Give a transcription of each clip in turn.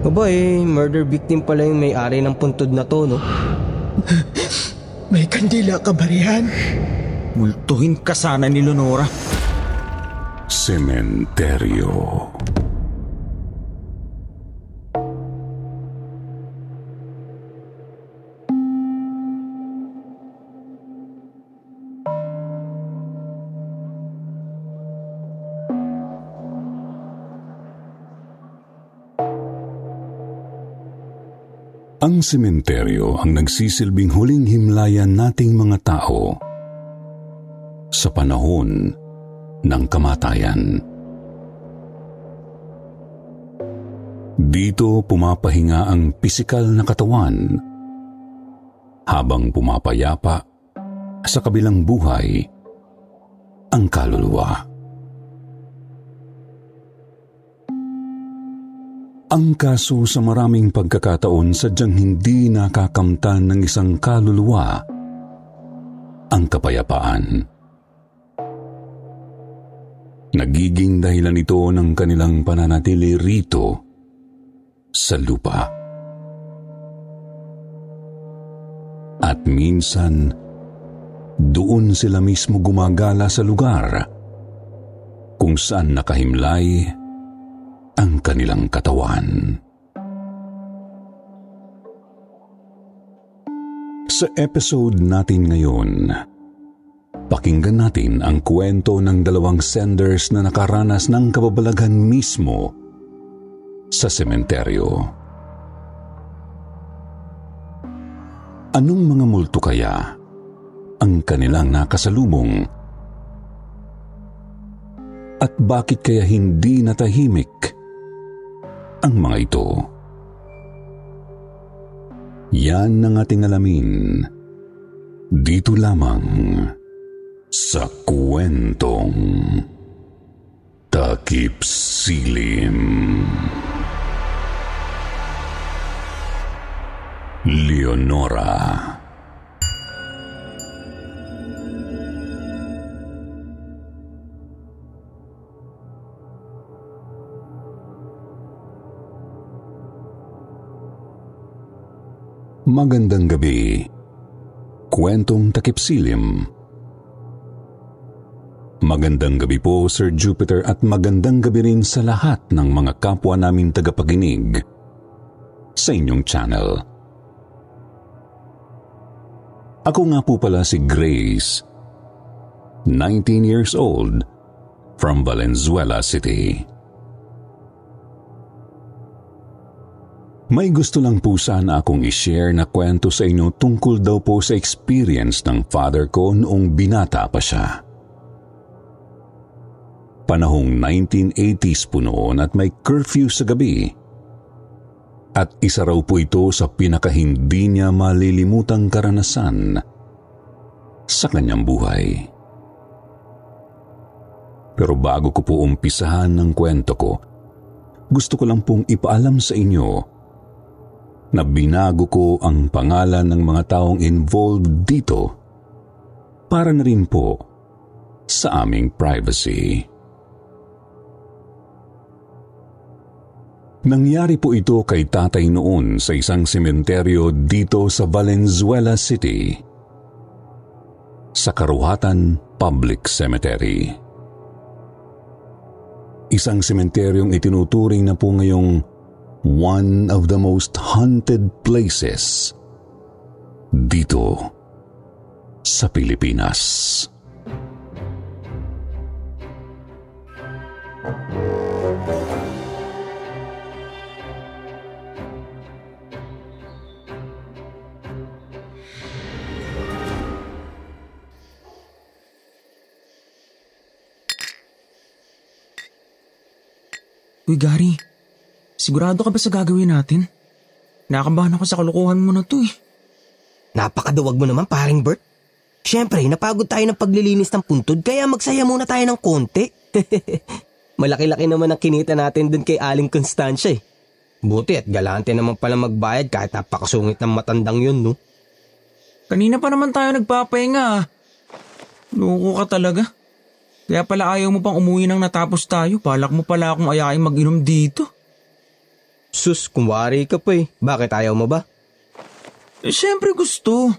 Aba murder victim pala yung may-ari ng puntod na to, no? May kandila ka ba riyan? Multuhin ka sana ni Leonora. Sementeryo. Ang sementeryo ang nagsisilbing huling himlayan nating mga tao sa panahon ng kamatayan. Dito pumapahinga ang pisikal na katawan habang pumapayapa sa kabilang buhay ang kaluluwa. Ang kaso sa maraming pagkakataon sadyang hindi nakakamtan ng isang kaluluwa ang kapayapaan. Nagiging dahilan ito ng kanilang pananatili rito sa lupa. At minsan, doon sila mismo gumagala sa lugar kung saan nakahimlay ang kanilang katawan. Sa episode natin ngayon, pakinggan natin ang kwento ng dalawang senders na nakaranas ng kababalaghan mismo sa sementeryo. Anong mga multo kaya ang kanilang nakasalubong? At bakit kaya hindi natahimik ang mga ito? Yan ang ating alamin dito lamang sa kwentong Takip Silim. Leonora. Magandang gabi. Kwentong Takip Silim. Magandang gabi po, Sir Jupiter, at magandang gabi rin sa lahat ng mga kapwa namin tagapakinig sa inyong channel. Ako nga po pala si Grace, 19 years old, from Valenzuela City. May gusto lang po sana akong i-share na kwento sa inyo tungkol daw po sa experience ng father ko noong binata pa siya. Panahong 1980s po noon at may curfew sa gabi. At isa raw po ito sa pinakahindi niya malilimutang karanasan sa kanyang buhay. Pero bago ko po umpisahan ng kwento ko, gusto ko lang pong ipaalam sa inyo na binago ko ang pangalan ng mga taong involved dito para na rin po sa aming privacy. Nangyari po ito kay tatay noon sa isang sementeryo dito sa Valenzuela City, sa Karuhatan Public Cemetery. Isang sementeryong itinuturing na po ngayong one of the most haunted places dito sa Pilipinas. Uy, Gary. Sigurado ka ba sa gagawin natin? Nakakabahan ako sa kalokohan mo na to eh. Napakaduwag mo naman, paring Bert. Siyempre, napagod tayo ng paglilinis ng puntod kaya magsaya muna tayo ng konti. Malaki-laki naman ang kinita natin dun kay Aling Constancia eh. Buti at galante naman pala magbayad kahit napakasungit ng matandang yun, no? Kanina pa naman tayo nagpapahinga ah. Loko ka talaga. Kaya pala ayaw mo pang umuwi nang natapos tayo. Balak mo pala akong ayain mag-inom dito. Sus, kumwari ka pa eh. Bakit ayaw mo ba? Siyempre gusto.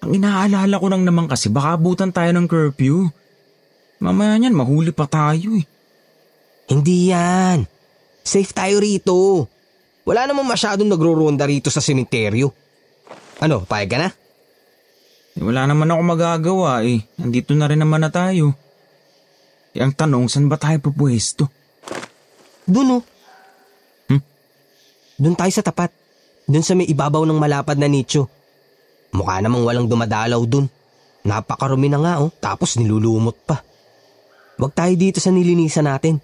Ang inaalala ko lang naman kasi baka abutan tayo ng curfew. Mamaya niyan, mahuli pa tayo eh. Hindi yan. Safe tayo rito. Wala namang masyadong nagro-ronda rito sa sementeryo. Ano, payag ka na? Wala naman ako magagawa eh. Nandito na rin naman na tayo. Ang tanong, saan ba tayo pupwesto? Doon oh. Doon tayo sa tapat. Doon sa may ibabaw ng malapad na nicho. Mukha namang walang dumadalaw doon. Napakarumi na nga oh, tapos nilulumot pa. Huwag tayo dito sa nilinisan natin.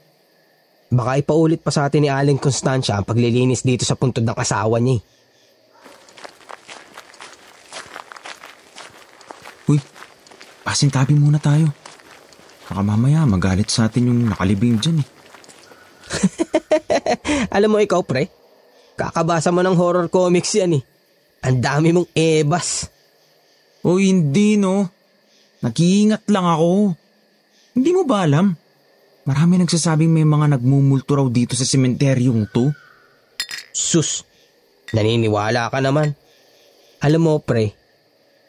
Baka ipaulit pa sa atin ni Aling Constancia ang paglilinis dito sa puntod ng asawa niya eh. Uy, pasintabi muna tayo. Baka mamaya magalit sa atin yung nakalibing dyan eh. Alam mo ikaw pre, kakabasa mo ng horror comics yan eh. Ang dami mong ebas. O hindi no. Nag-iingat lang ako. Hindi mo ba alam? Marami nagsasabing may mga nagmumulto raw dito sa sementeryong to. Sus, naniniwala ka naman. Alam mo pre,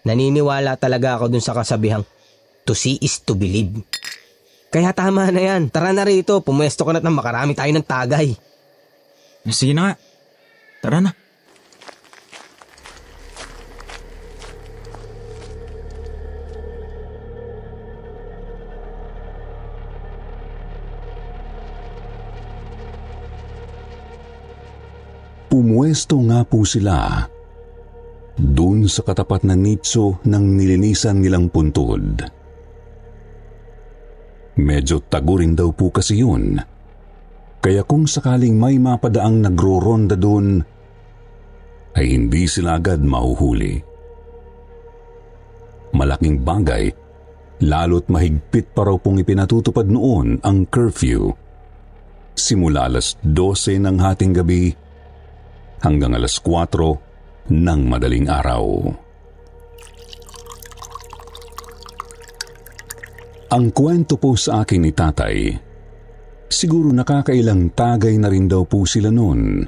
naniniwala talaga ako dun sa kasabihang to see is to believe. Kaya tama na yan. Tara na rito, pumuesto ka na't nang makarami tayo ng tagay. Sige na nga. Tara na. Pumuesto nga po sila dun sa katapat na nicho ng nilinisan nilang puntod. Medyo tagurin daw po kasi yun. Kaya kung sakaling may mapadaang nagro-ronda dun, ay hindi sila agad mahuhuli. Malaking bagay, lalo't mahigpit pa raw pong ipinatutupad noon ang curfew. Simula alas 12 ng hating gabi hanggang alas 4 ng madaling araw. Ang kwento po sa akin ni tatay, siguro nakakailang tagay na rin daw po sila noon.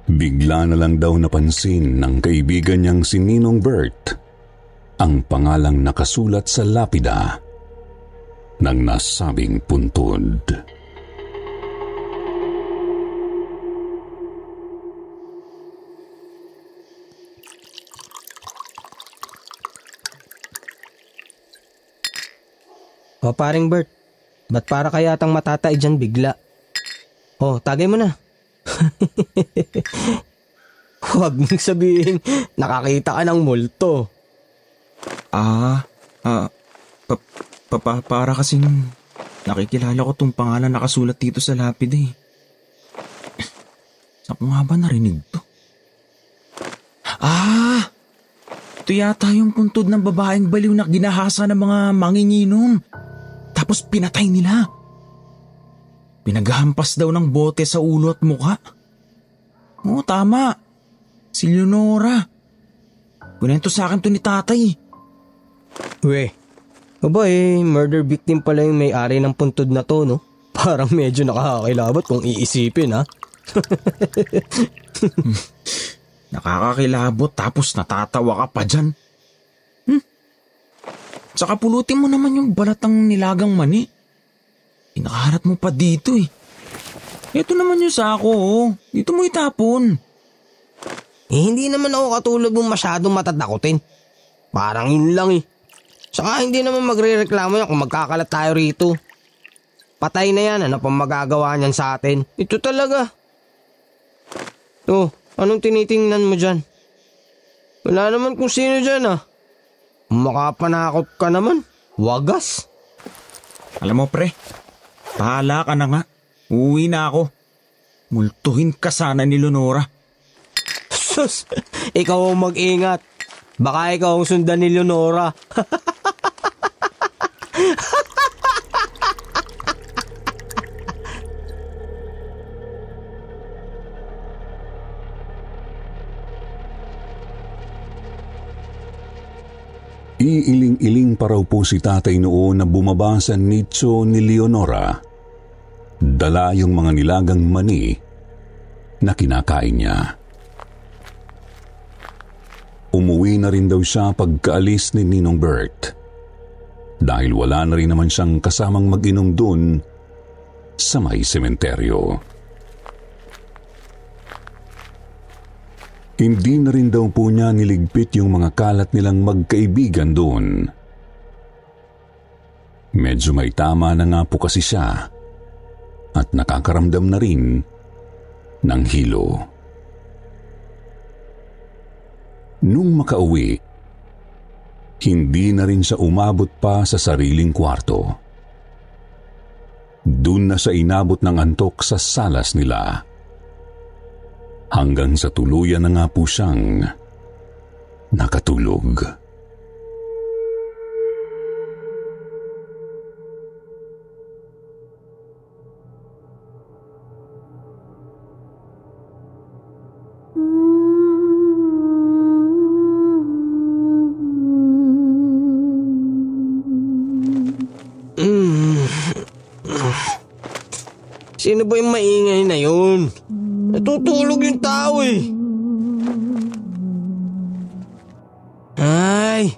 Bigla na lang daw napansin ng kaibigan niyang si Ninong Bert ang pangalang nakasulat sa lapida ng nasabing puntod. O paring Bert, ba't para kayatang matatay dyan bigla? O, tagay mo na. Huwag mong sabihin, nakakita ka ng multo. Para kasing nakikilala ko tong pangalan nakasulat dito sa lapid eh. Saan ko nga ba narinig to? Ito yata yung puntod ng babaeng baliw na ginahasa ng mga manginginom. Tapos pinatay nila. Pinaghampas daw ng bote sa ulo at mukha. Oo, tama. Si Leonora. Kunento sa akin to ni tatay. Murder victim pala yung may-ari ng puntod na to, no? Parang medyo nakakakilabot kung iisipin, ha? Nakakakilabot tapos natatawa ka pa dyan. Saka pulutin mo naman yung balatang nilagang mani. Inakaharat mo pa dito eh. Ito naman yung sako oh. Dito mo itapon. Hindi naman ako katulad mong masyadong matatakotin. Parang yun lang eh. Saka hindi naman magre-reklamo yan kung magkakalat tayo rito. Patay na yan, ano pang magagawa niyan sa atin? Ito talaga. Anong tinitingnan mo dyan? Wala naman kung sino dyan ah. Makapanakot ka naman. Wagas. Alam mo pre, bahala ka na nga. Uwi na ako. Multuhin ka sana ni Leonora. Sus, ikaw ang mag-ingat. Baka ikaw ang sundan ni Leonora. Iiling-iling pa raw po si tatay noon na bumaba sa nicho ni Leonora. Dala yung mga nilagang mani na kinakain niya. Umuwi na rin daw siya pagkaalis ni Ninong Bert dahil wala na rin naman siyang kasamang mag-inom dun sa may sementeryo. Hindi na rin daw po niya niligpit yung mga kalat nilang magkaibigan doon. Medyo may tama na nga po kasi siya at nakakaramdam na rin ng hilo. Nung makauwi, hindi na rin siya umabot pa sa sariling kwarto. Doon na siya inabot ng antok sa salas nila. Hanggang sa tuluyan na nga po siyang nakatulog. Sino ba yung maingay na yun? Natutulog yung tao eh. Ay,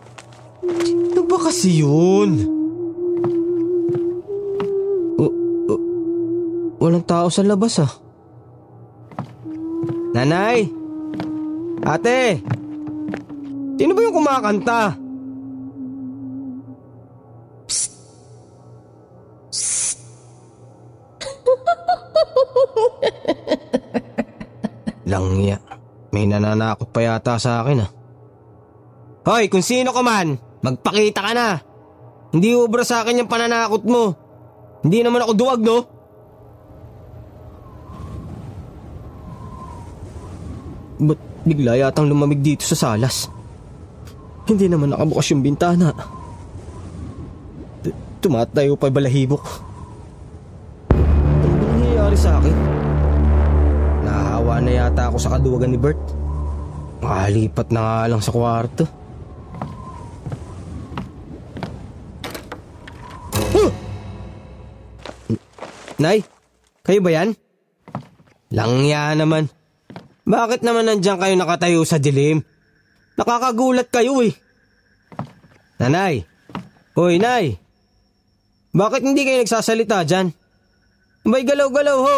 sino ba kasi yun? Walang tao sa labas ah. Nanay! Ate! Sino ba yung kumakanta? Langya, may nananakot pa yata sa akin ah. Hoy, kung sino ka man, magpakita ka na. Hindi ubra sa akin yung pananakot mo. Hindi naman ako duwag, no? Ba't bigla yatang lumamig dito sa salas? Hindi naman nakabukas yung bintana. Tumatayo pa balahibok. Ano ba nangyayari sa akin? Nahawa na yata ako sa kaduwagan ni Bert. Makalipat na nga lang sa kwarto. Nay, kayo ba yan? Langya naman. Bakit naman nandiyan kayo nakatayo sa dilim? Nakakagulat kayo eh. Nanay. Hoy, Nay. Bakit hindi kayo nagsasalita dyan? May galaw-galaw ho.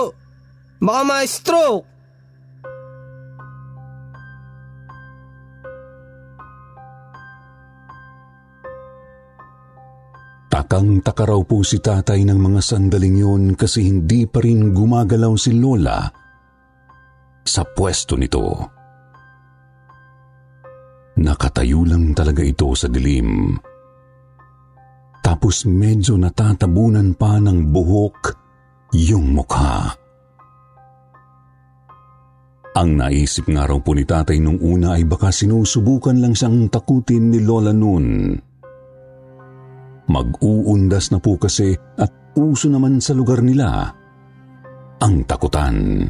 Baka ma-stroke. Takang-taka raw po si tatay ng mga sandaling yun kasi hindi pa rin gumagalaw si Lola sa pwesto nito. Nakatayo lang talaga ito sa dilim. Tapos medyo natatabunan pa ng buhok yung mukha. Ang naisip nga raw po ni tatay nung una ay baka sinusubukan lang siyang takutin ni Lola noon. Mag-uundas na po kasi at uso naman sa lugar nila ang takutan.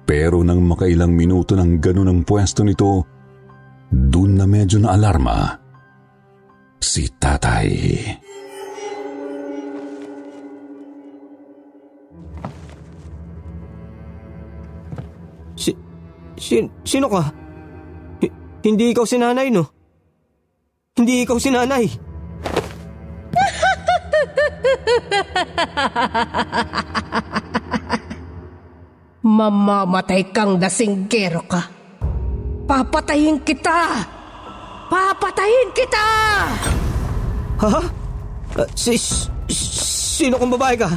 Pero nang makailang minuto ng ganun ang pwesto nito, dun na medyo na alarma si tatay. Sino ka? Hindi ikaw si nanay, no? Hindi ikaw si nanay. Mamamatay kang dasinggero ka. Papatayin kita! Papatayin kita! Ha? Sino kong babae ka?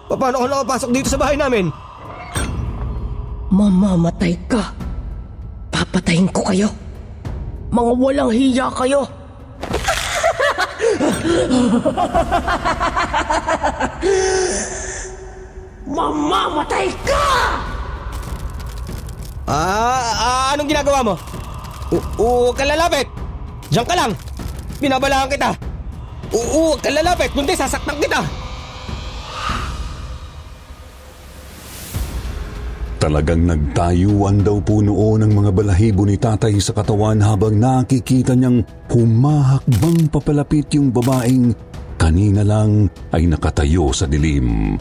Paano ka nakapasok dito sa bahay namin? Mamamatay ka. Papatayin ko kayo. Mga walang hiya kayo. Mamamatay ka! Anong ginagawa mo? Huwag kang lalapit! Diyan ka lang! Binabalaan kita! Huwag kang lalapit! Kundi sasaktan kita! Talagang nagtayuan daw po noon ang mga balahibo ni tatay sa katawan habang nakikita niyang humahakbang papalapit yung babaeng kanina lang ay nakatayo sa dilim.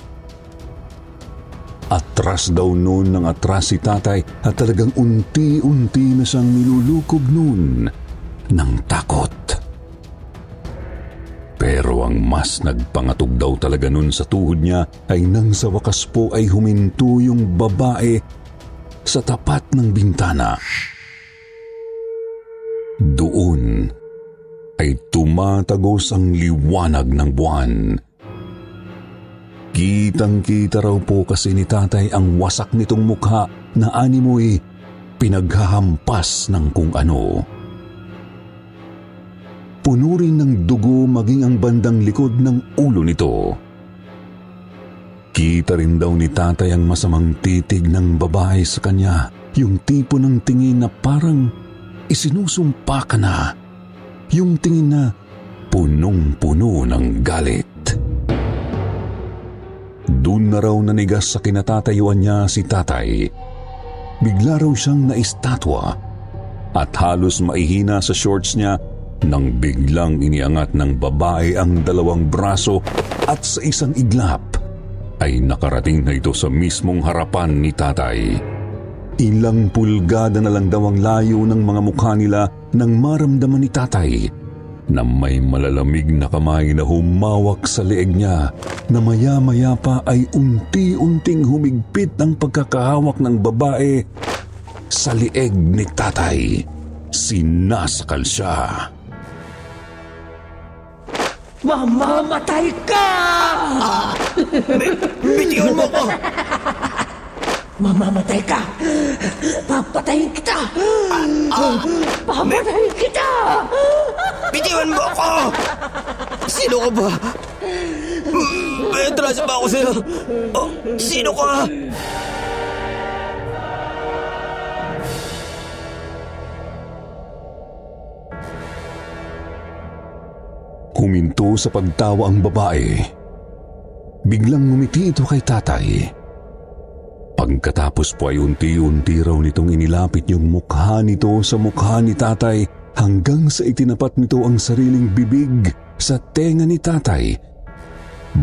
Atras daw noon ng atras si tatay at talagang unti-unti na siyang nilulukob noon ng takot. Pero ang mas nagpangatog daw talaga noon sa tuhod niya ay nang sa wakas po ay huminto yung babae sa tapat ng bintana. Doon ay tumatagos ang liwanag ng buwan. Kitang-kita raw po kasi ni tatay ang wasak nitong mukha na animoy pinaghahampas ng kung ano. Puno rin ng dugo maging ang bandang likod ng ulo nito. Kita rin daw ni tatay ang masamang titig ng babae sa kanya, yung tipo ng tingin na parang isinusumpa ka na, yung tingin na punong-puno ng galit. Doon na raw nanigas sa kinatatayuan niya si tatay. Bigla raw siyang naistatwa at halos maihina sa shorts niya nang biglang iniangat ng babae ang dalawang braso at sa isang iglap ay nakarating na ito sa mismong harapan ni tatay. Ilang pulgada na lang daw ang layo ng mga mukha nila nang maramdaman ni tatay na may malalamig na kamay na humawak sa leeg niya na maya-maya pa ay unti-unting humigpit ang pagkakahawak ng babae sa leeg ni tatay. Sinasakal siya. Mamamatay ka! Bitiwan mo ko! Mamamatay ka! Papatayin kita! Papatayin kita! Bitiwan mo ako! Sino ka ba? May atrasa ba ako sa'yo? Oh, sino ka? Huminto sa pagtawa ang babae. Biglang ngumiti ito kay tatay. Pagkatapos po ay unti-unti raw nitong inilapit yung mukha nito sa mukha ni tatay hanggang sa itinapat nito ang sariling bibig sa tenga ni tatay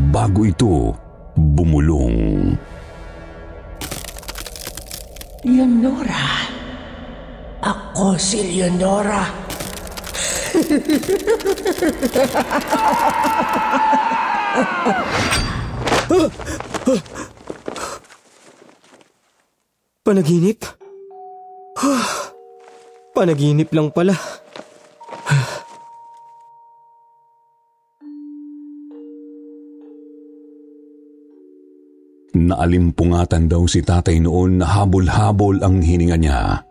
bago ito bumulong. Leonora. Ako si Leonora. Panaginip? Panaginip lang pala. Naalimpungatan daw si tatay noon na habol-habol ang hininga niya.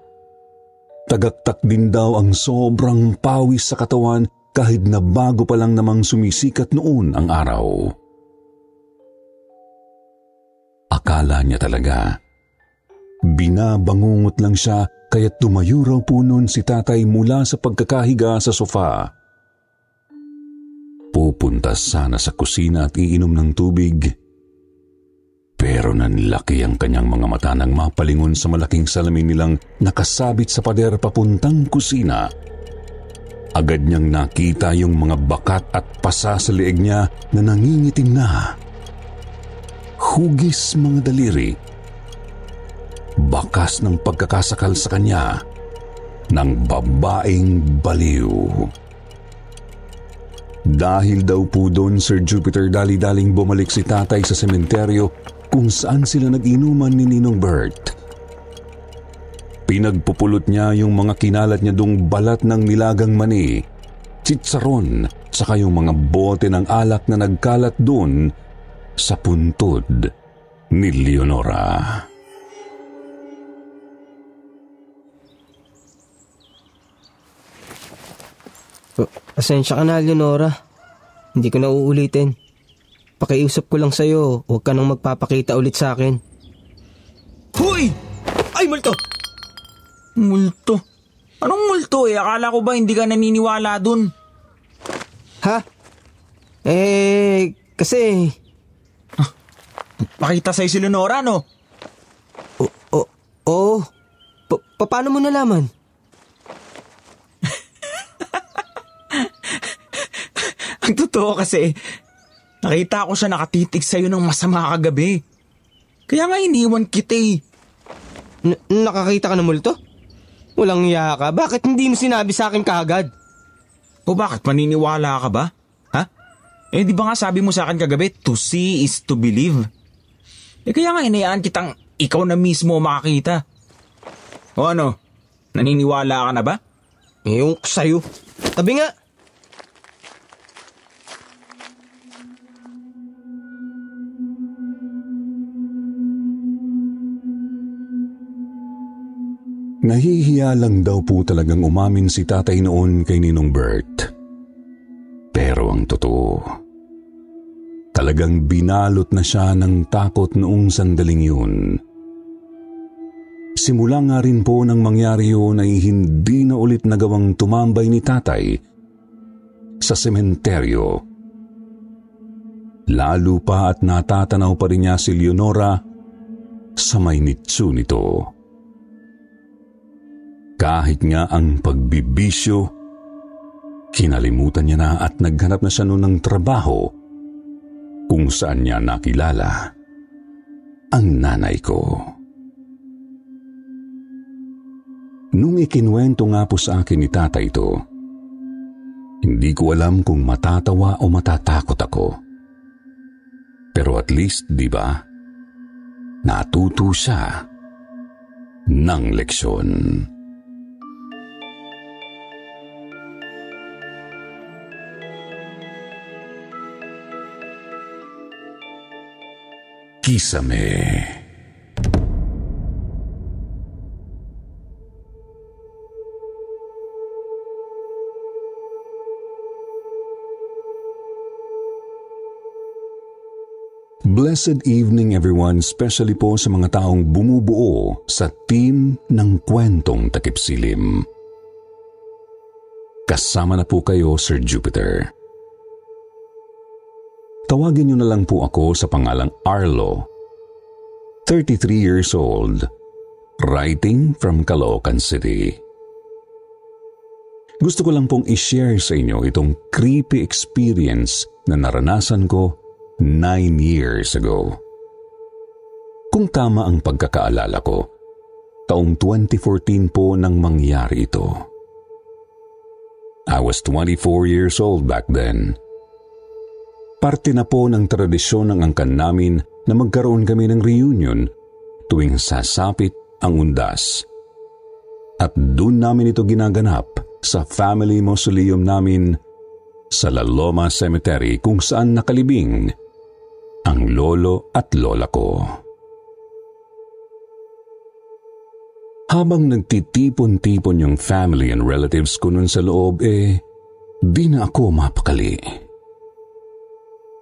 Tagaktak din daw ang sobrang pawis sa katawan kahit na bago pa lang namang sumisikat noon ang araw. Akala niya talaga binabangungot lang siya kaya't tumayo raw po noon si tatay mula sa pagkakahiga sa sofa. Pupunta sana sa kusina at iinom ng tubig. Pero nanlaki ang kanyang mga mata nang mapalingon sa malaking salamin nilang nakasabit sa pader papuntang kusina. Agad niyang nakita yung mga bakat at pasa sa leeg niya na nangingitim na. Hugis mga daliri. Bakas ng pagkakasakal sa kanya ng babaeng baliw. Dahil daw po doon, Sir Jupiter, dali-daling bumalik si tatay sa sementeryo kung saan sila nag-inuman ni Ninong Bert. Pinagpupulot niya yung mga kinalat niya dong balat ng nilagang mani, tsitsaron, saka yung mga bote ng alak na nagkalat doon sa puntod ni Leonora. Pasensya ka na, Leonora. Hindi ko na uulitin. Pakiusap ko lang sa'yo, huwag ka nang magpapakita ulit sa akin. Hoy! Ay, multo! Multo? Anong multo eh? Akala ko ba hindi ka naniniwala dun? Ha? Kasi... Pakita sa'yo si Leonora, no? Oo. Paano mo nalaman? Ang totoo kasi, Nakita ko siya nakatitig sa'yo ng masama kagabi. Kaya nga iniwan kita eh. Nakakita ka ng multo? Walang iya ka. Bakit hindi mo sinabi sa akin kaagad? O bakit, maniniwala ka ba? Ha? Eh di ba nga sabi mo sa akin kagabi, to see is to believe? Eh kaya nga inayaan kitang ikaw na mismo makakita. O ano, naniniwala ka na ba? Yung sa'yo. Tabi nga. Nahihiya lang daw po talagang umamin si tatay noon kay Ninong Bert. Pero ang totoo, talagang binalot na siya ng takot noong sandaling yun. Simula nga rin po nang mangyari yun ay hindi na ulit nagawang tumambay ni tatay sa sementeryo. Lalo pa at natatanaw pa rin niya si Leonora sa may nitsu nito. Kahit nga ang pagbibisyo, kinalimutan niya na at naghanap na siya noon ng trabaho kung saan niya nakilala ang nanay ko. Nung ikinwento nga po sa akin ni tata ito, hindi ko alam kung matatawa o matatakot ako. Pero at least, di ba, natuto siya ng leksyon. Kisame. Blessed evening everyone, especially po sa mga taong bumubuo sa team ng Kwentong Takip Silim. Kasama na po kayo, Sir Jupiter. Tawagin niyo na lang po ako sa pangalang Arlo, 33 years old, writing from Caloocan City. Gusto ko lang pong i-share sa inyo itong creepy experience na naranasan ko 9 years ago. Kung tama ang pagkakaalala ko, taong 2014 po nang mangyari ito. I was 24 years old back then. Parte na po ng tradisyon ng angkan namin na magkaroon kami ng reunion tuwing sasapit ang undas. At doon namin ito ginaganap sa family mausoleum namin sa La Loma Cemetery kung saan nakalibing ang lolo at lola ko. Habang nagtitipon-tipon yung family and relatives ko nun sa loob, di na ako mapakali.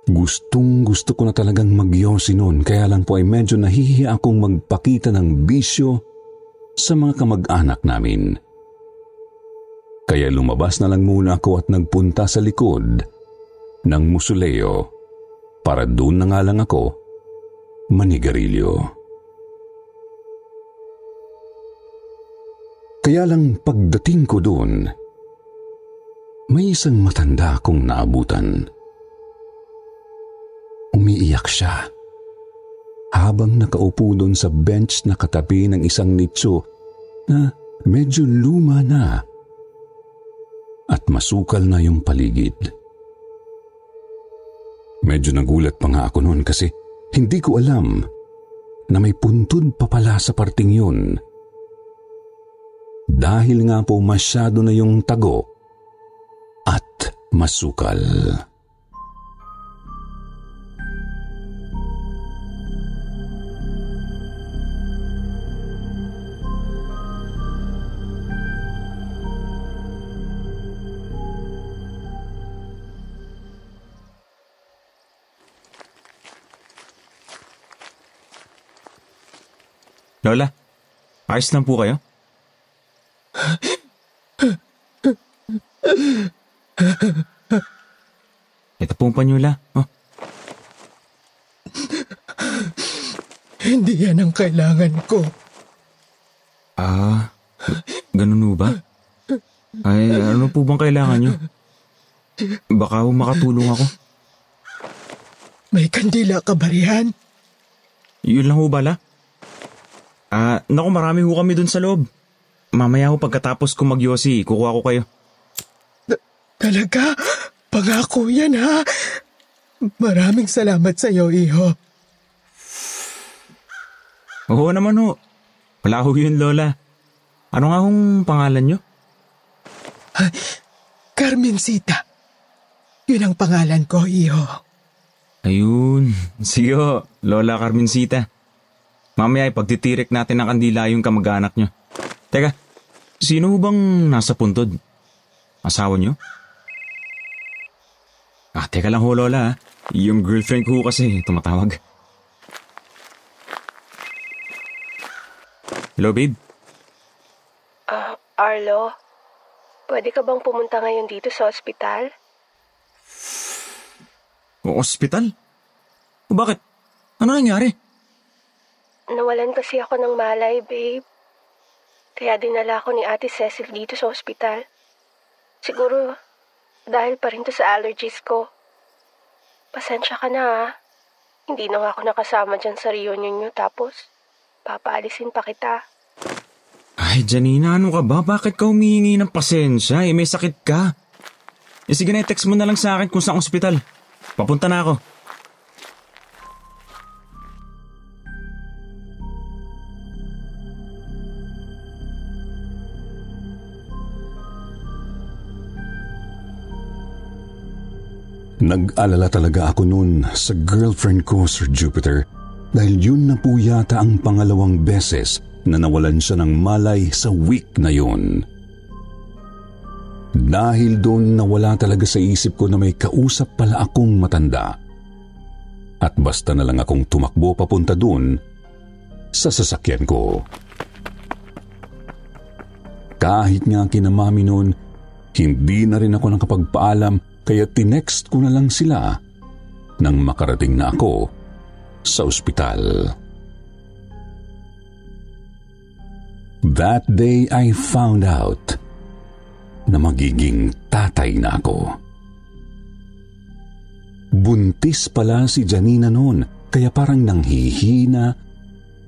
Gustong-gusto ko na talagang magyosi noon, kaya lang po ay medyo nahihiya akong magpakita ng bisyo sa mga kamag-anak namin. Kaya lumabas na lang muna ako at nagpunta sa likod ng musoleo para doon na nga lang ako manigarilyo. Kaya lang pagdating ko doon, may isang matanda akong naabutan. Umiiyak siya habang nakaupo doon sa bench na katabi ng isang nicho na medyo luma na at masukal na yung paligid. Medyo nagulat pa nga ako noon kasi hindi ko alam na may puntod pa pala sa parting yun. Dahil nga po masyado na yung tago at masukal. Lola, ayos lang po kayo? Ito pong panyula. Oh. Hindi yan ang kailangan ko. Ganun ho ba? Ay, ano po bang kailangan nyo? Baka makatulong ako. May kandila ka ba riyan? Yun lang ho bala. Naku, marami ho kami dun sa loob. Mamaya ho pagkatapos ko magyosi, kukuha ko kayo. Talaga? Pangako yan ha? Maraming salamat sa iyo, iho. Oo naman ho. Wala ho yun, Lola. Ano nga hong pangalan nyo? Carmencita. Yun ang pangalan ko, iho. Ayun. Sige ho, Lola Carmencita. Mamaya ipagtitirik natin ng kandila yung kamag-anak nyo. Teka, sino bang nasa puntod? Asawa nyo? Teka lang ho, Lola. Yung girlfriend ko kasi tumatawag. Hello, babe? Arlo, pwede ka bang pumunta ngayon dito sa ospital? Ospital? Bakit? Ano nangyari? Nawalan kasi ako ng malay, babe. Kaya dinala ko ni Ate Cecil dito sa ospital. Siguro dahil pa rin to sa allergies ko. Pasensya ka na ha. Hindi na nga ako nakasama dyan sa reunion nyo tapos papaalisin pa kita. Ay, Janina, ano ka ba? Bakit ka humihingi ng pasensya? May sakit ka. Sige na, text mo na lang sa akin kung saan ospital. Papunta na ako. Nag-alala talaga ako noon sa girlfriend ko, Sir Jupiter, dahil yun na po yata ang pangalawang beses na nawalan siya ng malay sa week na yun. Dahil doon nawala talaga sa isip ko na may kausap pala akong matanda. At basta na lang akong tumakbo papunta doon sa sasakyan ko. Kahit nga kina mami noon, hindi na rin ako nakapagpaalam kaya tinext ko na lang sila nang makarating na ako sa ospital. That day I found out na magiging tatay na ako. Buntis pala si Janina noon kaya parang nanghihina,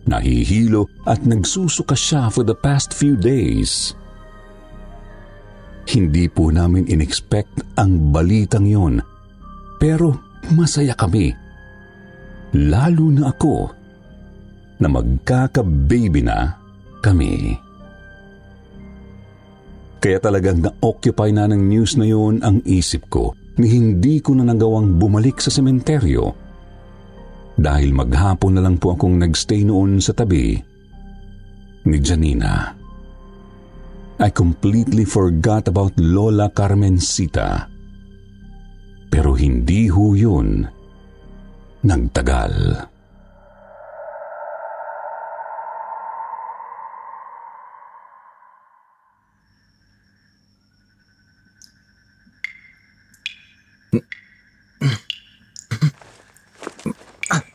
nahihilo at nagsusuka siya for the past few days. Hindi po namin in-expect ang balitang yon, pero masaya kami. Lalo na ako na magkaka-baby na kami. Kaya talagang na-occupy na ng news na yon ang isip ko ni hindi ko na nagawang bumalik sa sementeryo dahil maghapon na lang po akong nagstay noon sa tabi ni Janina. I completely forgot about Lola Carmencita. Pero hindi ho yun nagtagal.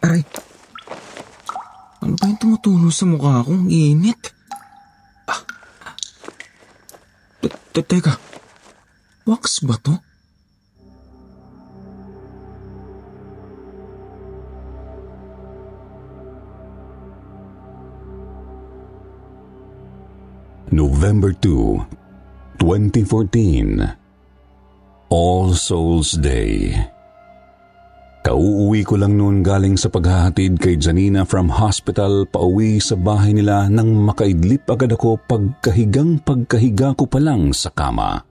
Aray. Ano ba yung tumutulo sa mukha kong init? Teka, wax ba to? November 2, 2014. All Souls Day. Kauuwi ko lang noon galing sa paghahatid kay Janina from hospital pauwi sa bahay nila nang makaidlip agad ako pagkahiga ko pa lang sa kama.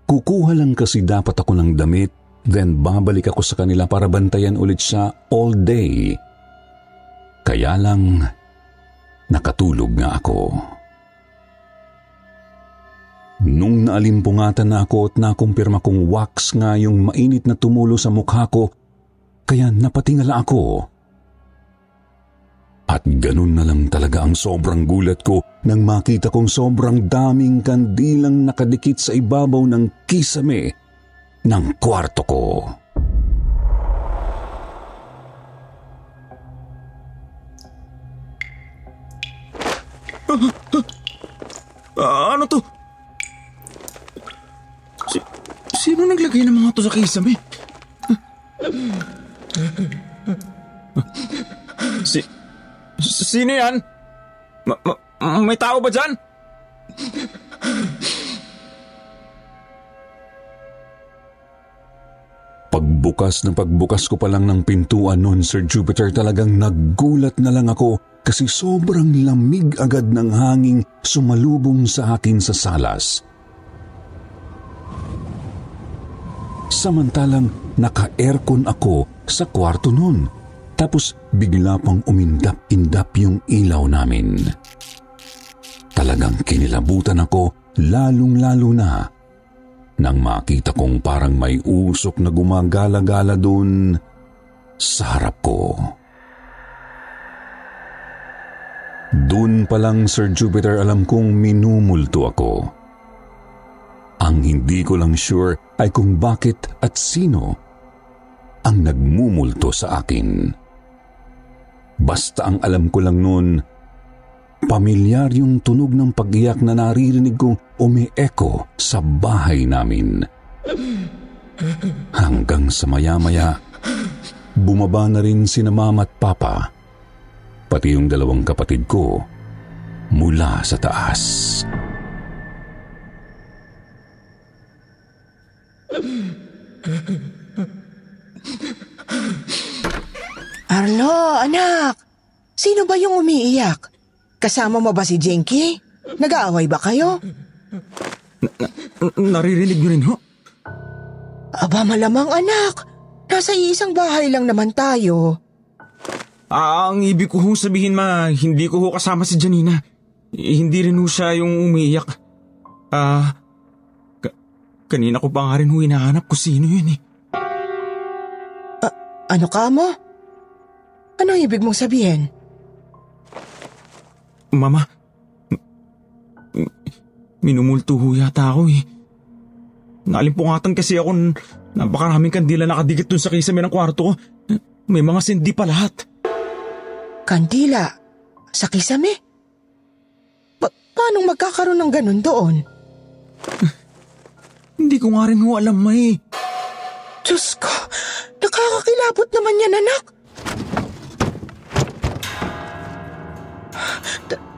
Kukuha lang kasi dapat ako ng damit, then babalik ako sa kanila para bantayan ulit siya all day. Kaya lang, nakatulog nga ako. Nung naalimpungatan na ako at nakumpirma kong wax nga yung mainit na tumulo sa mukha ko, kaya napatingala ako. At ganun na lang talaga ang sobrang gulat ko nang makita kong sobrang daming kandilang nakadikit sa ibabaw ng kisame ng kwarto ko. Ano to? Sino naglagay ng mga to sa kisame? Sino yan? May tao ba dyan? Pagbukas ko pa lang ng pintuan noon, Sir Jupiter, talagang naggulat na lang ako kasi sobrang lamig agad ng hanging sumalubong sa akin sa salas. Samantalang naka-aircon ako sa kwarto noon, tapos bigla pang umindap-indap yung ilaw namin. Talagang kinilabutan ako lalong-lalo na nang makita kong parang may usok na gumagala-gala doon sa harap ko. Doon pa lang, Sir Jupiter, alam kong minumulto ako. Ang hindi ko lang sure ay kung bakit at sino ang nagmumulto sa akin. Basta ang alam ko lang noon, pamilyar yung tunog ng pag-iyak na naririnig kong umi-echo sa bahay namin. Hanggang sa maya-maya, bumaba na rin sina Mama at Papa, pati yung dalawang kapatid ko, mula sa taas. Arlo, anak! Sino ba yung umiiyak? Kasama mo ba si Jenky? Nag-aaway ba kayo? Naririnig nyo rin ho? Aba, malamang anak. Nasa iisang bahay lang naman tayo. Ang ibig ko ho sabihin, ma, hindi ko ho kasama si Janina. Hindi rin ho siya yung umiiyak. Kanina ko pa nga rin ho hinahanap kung sino yun eh. Ano ka mo? Ano ibig mong sabihin? Mama, minumulto ho yata ako eh. Nalimpungatan kasi ako, napakaraming kandila nakadikit dun sa kisame ng kwarto ko. May mga sindi pa lahat. Kandila? Sa kisame? Paano magkakaroon ng ganun doon? Hindi ko nga rin ho alam, May. Diyos ko, nakakakilabot naman yan, anak.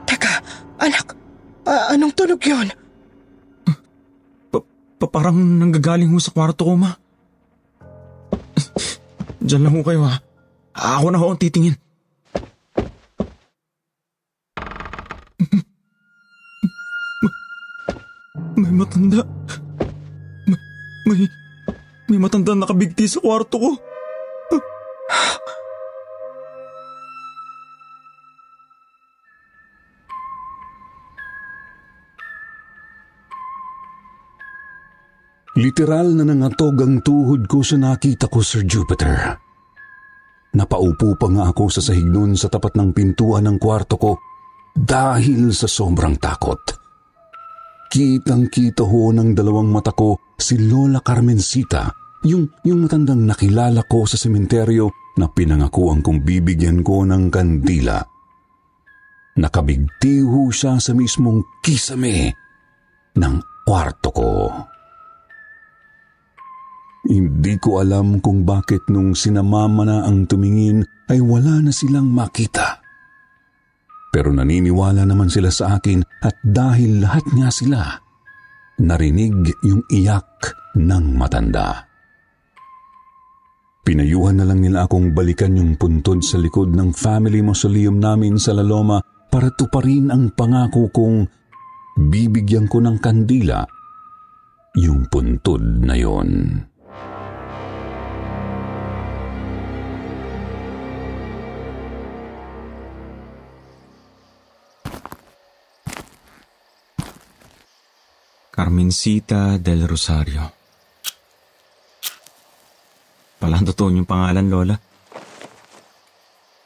Teka, anak, anong tunog yun? Parang nanggagaling ho sa kwarto ko, ma. Diyan lang ho kayo, ha. Ako na ho ang titingin. May matanda. May matanda nakabigti sa kwarto ko. Literal na nangatog ang tuhod ko sa nakita ko, Sir Jupiter. Napaupo pa nga ako sa sahig nun sa tapat ng pintuan ng kwarto ko dahil sa sobrang takot. Kitang-kita ho ng dalawang mata ko si Lola Carmencita, yung matandang nakilala ko sa sementeryo na pinangakuan kong bibigyan ko ng kandila. Nakabigti ho siya sa mismong kisame ng kwarto ko. Hindi ko alam kung bakit nung sinamama na ang tumingin ay wala na silang makita. Pero naniniwala naman sila sa akin at dahil lahat nga sila, narinig yung iyak ng matanda. Pinayuhan na lang nila akong balikan yung puntod sa likod ng family mausoleum namin sa La Loma para tuparin ang pangako kong bibigyan ko ng kandila yung puntod na yon. Carmencita del Rosario. Palang totoo yung pangalan, Lola.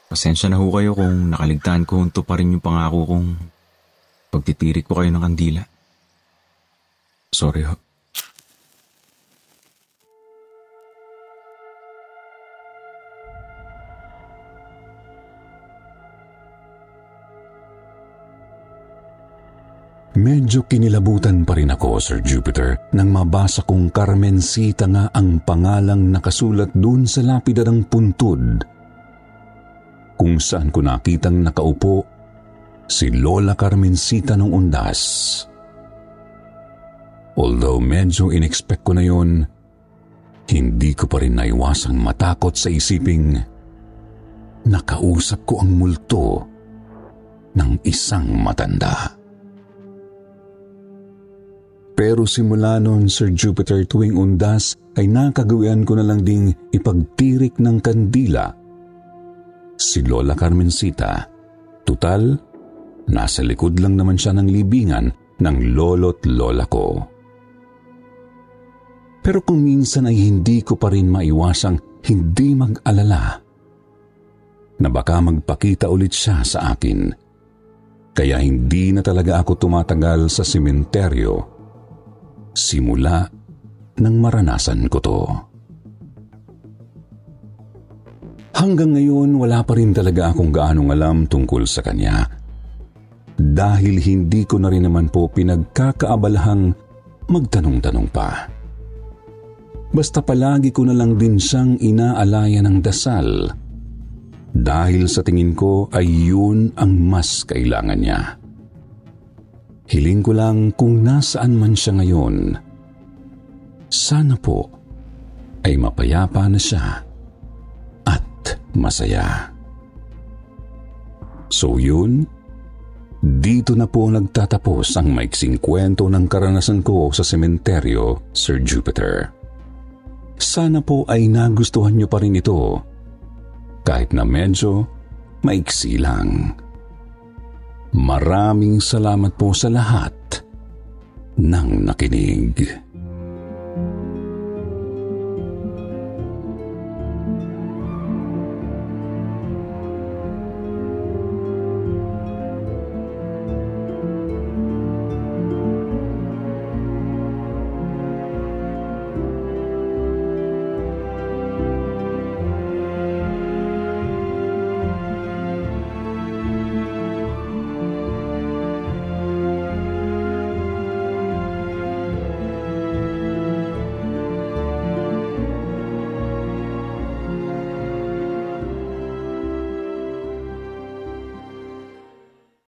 Pasensya na ho kayo kung nakaligtaan ko hunto pa rin yung pangako kong pagtitirik ko kayo ng kandila. Sorry ho. Medyo kinilabutan pa rin ako, Sir Jupiter, nang mabasa kong Carmencita nga ang pangalang nakasulat dun sa lapida ng puntod, kung saan ko nakitang nakaupo si Lola Carmencita nung undas. Although medyo inexpect ko na yun, hindi ko pa rin naiwasang matakot sa isiping nakausap ko ang multo ng isang matanda. Pero simula noon, Sir Jupiter, tuwing undas ay nakagawian ko na lang ding ipagtirik ng kandila si Lola Carmencita. Tutal, nasa likod lang naman siya ng libingan ng lolo't lola ko. Pero kung minsan ay hindi ko pa rin maiwasang hindi mag-alala na baka magpakita ulit siya sa akin. Kaya hindi na talaga ako tumatagal sa sementeryo simula nang maranasan ko to. Hanggang ngayon, wala pa rin talaga akong gaanong alam tungkol sa kanya. Dahil hindi ko na rin naman po pinagkakaabalahang magtanong-tanong pa. Basta palagi ko na lang din siyang inaalaya ng dasal dahil sa tingin ko ay yun ang mas kailangan niya. Hiling ko lang kung nasaan man siya ngayon, sana po ay mapayapa na siya at masaya. So yun, dito na po nagtatapos ang maiksing kwento ng karanasan ko sa sementeryo, Sir Jupiter. Sana po ay nagustuhan niyo pa rin ito, kahit na medyo maiksi lang. Maraming salamat po sa lahat ng nakinig.